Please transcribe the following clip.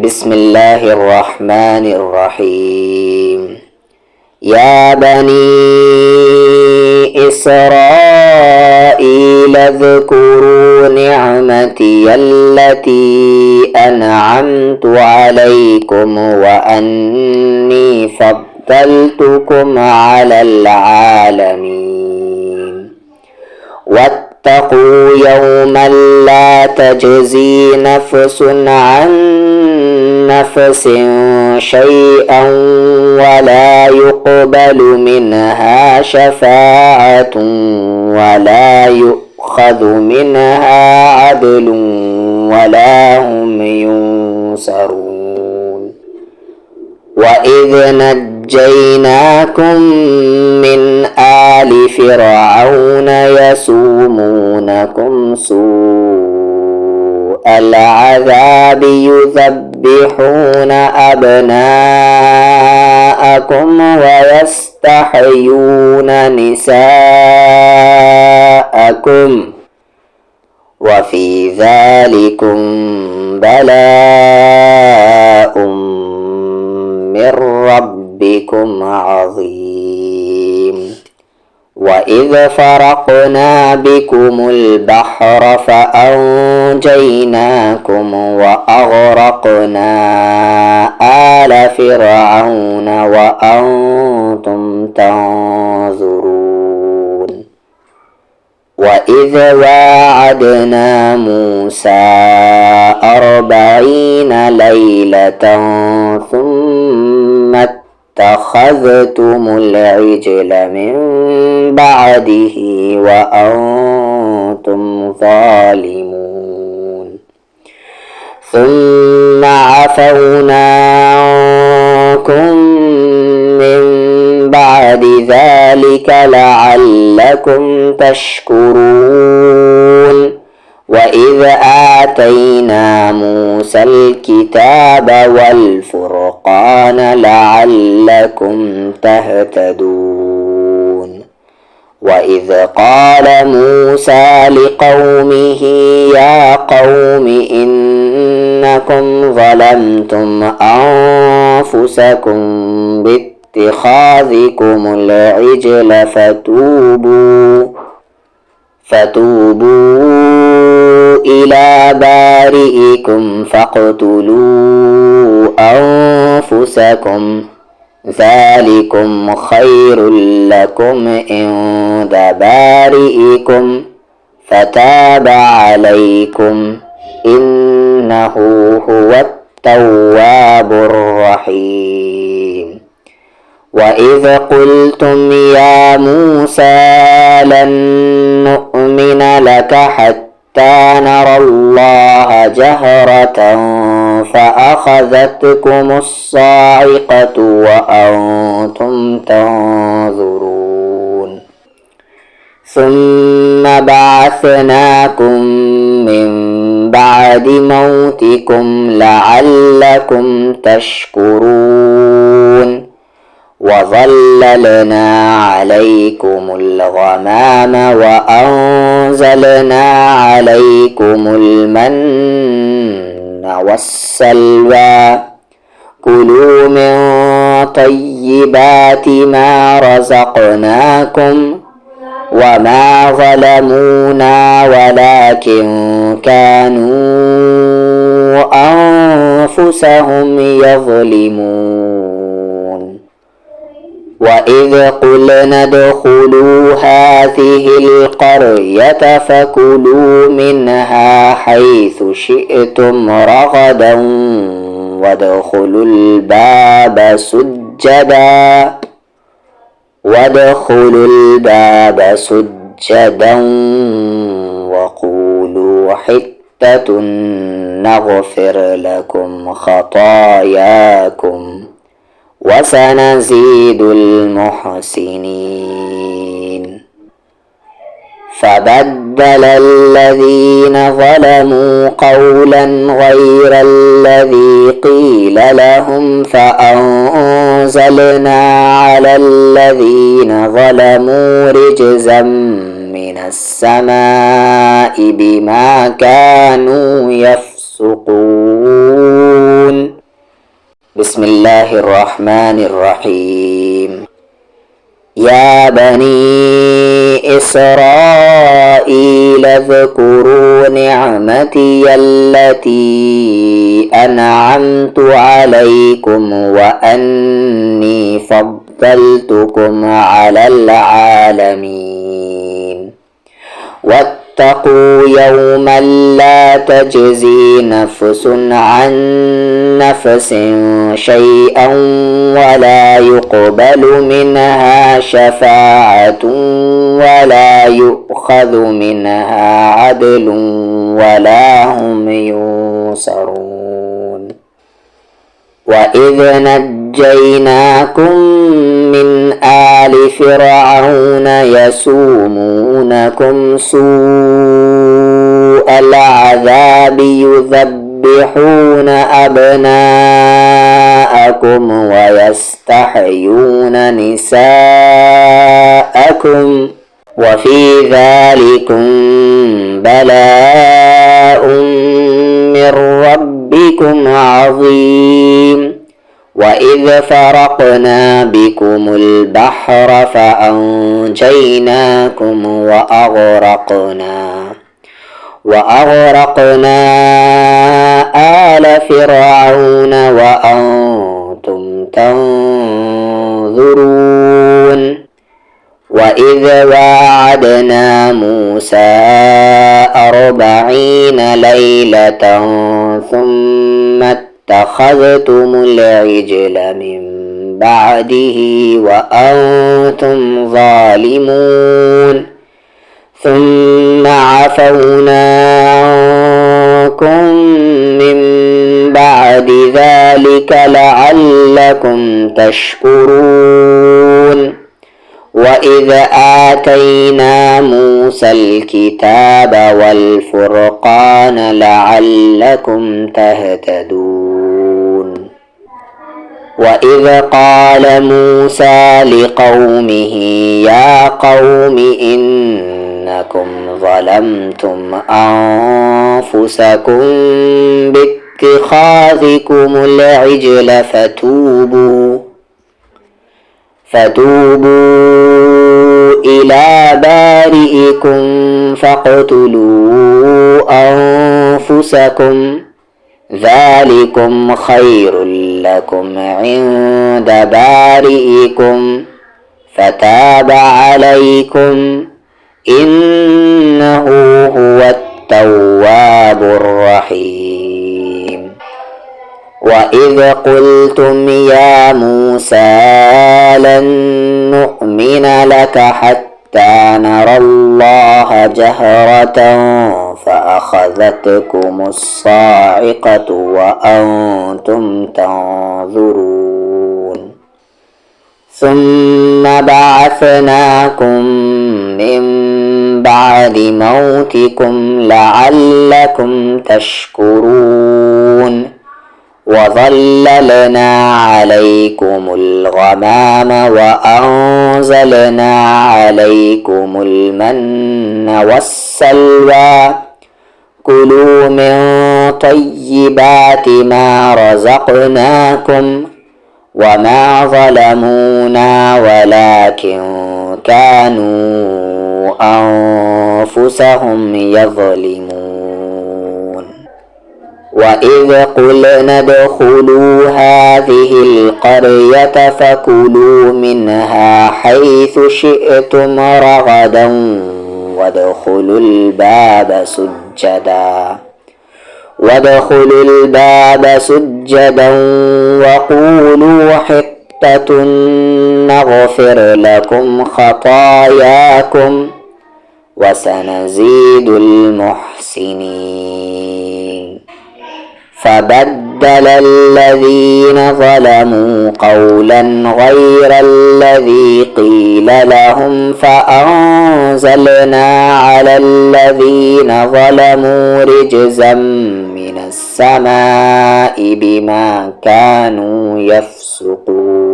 بسم الله الرحمن الرحيم. يا بني إسرائيل اذكروا نعمتي التي أنعمت عليكم وأني فضلتكم على العالمين. واتقوا يوما لا تجزي نفس عن نفس شيئا ولا يقبل منها شفاعة ولا يؤخذ منها عدل ولا هم ينصرون. وإذ نجيناكم من آل فرعون يسومونكم سوء العذاب يذبحون أبناءكم ويستحيون نساءكم وفي ذلكم بلاء من ربكم عظيم. وإذ فرقنا بكم البحر فأنجيناكم وأغرقنا آل فرعون وأنتم تنظرون. وإذ واعدنا موسى 40 ليلة ثم اتخذتم العجل من بعده وأنتم ظالمون. ثم عفونا عنكم من بعد ذلك لعلكم تشكرون. وإذ آتينا موسى الكتاب والفرقان لعلكم تهتدون. وإذ قال موسى لقومه يا قوم إنكم ظلمتم أنفسكم باتخاذكم العجل فتوبوا إلى بارئكم فاقتلوا أنفسكم ذلكم خير لكم عند بارئكم فتاب عليكم إنه هو التواب الرحيم. وإذ قلتم يا موسى لن نؤمن لك حتى نرى الله جهرة فأخذتكم الصاعقة وأنتم تنظرون. ثم بعثناكم من بعد موتكم لعلكم تشكرون. وظللنا عليكم الغمام وأنزلنا عليكم المن والسلوى كلوا من طيبات ما رزقناكم وما ظلمونا ولكن كانوا أنفسهم يظلمون. وإذ قلنا ادخلوا هذه القرية فكلوا منها حيث شئتم رغدا وادخلوا الباب سجدا وقولوا حتة نغفر لكم خطاياكم وسنزيد المحسنين. فبدل الذين ظلموا قولا غير الذي قيل لهم فأنزلنا على الذين ظلموا رجزا من السماء بما كانوا يفسقون. بسم الله الرحمن الرحيم. يا بني إسرائيل اذكروا نعمتي التي أنعمت عليكم وأني فضلتكم على العالمين. واتقوا يوما لا تجزي نفس عن نفس شيئا ولا يقبل منها شفاعة ولا يؤخذ منها عدل ولا هم ينصرون. وإذ نجيناكم من آل فرعون يسومونكم سوء العذاب يذبحون أبناءكم ويستحيون نساءكم وفي ذلكم بلاء من ربكم عظيم. وإذ فرقنا بكم البحر فأنجيناكم وأغرقنا آل فرعون وأنتم تنظرون. وإذ واعدنا موسى 40 ليلة ثم اتخذتم العجل من بعده وأنتم ظالمون ثم عفونا عنكم من بعد ذلك لعلكم تشكرون. وإذ آتينا موسى الكتاب والفرقان لعلكم تهتدون. وإذ قال موسى لقومه يا قوم إنكم ظلمتم أنفسكم باتخاذكم العجل فتوبوا إلى بارئكم فاقتلوا أنفسكم ذلكم خير لكم عند بارئكم فتاب عليكم إنه هو التواب الرحيم. وإذ قلتم يا موسى لن نؤمن لك حتى نرى الله جهرة فأخذتكم الصاعقة وأنتم تنظرون. ثم بعثناكم من بعد موتكم لعلكم تشكرون. وظللنا عليكم الغمام وأنزلنا عليكم المن والسلوى كلوا من طيبات ما رزقناكم وما ظلمونا ولكن كانوا أنفسهم يظلمون. وإذ قلنا ادخلوا هذه القرية فكلوا منها حيث شئتم رغدا وادخلوا الباب سجدا وقولوا حطة نغفر لكم خطاياكم وسنزيد المحسنين. فبدل الذين ظلموا قولا غير الذي قيل لهم فأنزلنا على الذين ظلموا رجزا من السماء بما كانوا يفسقون.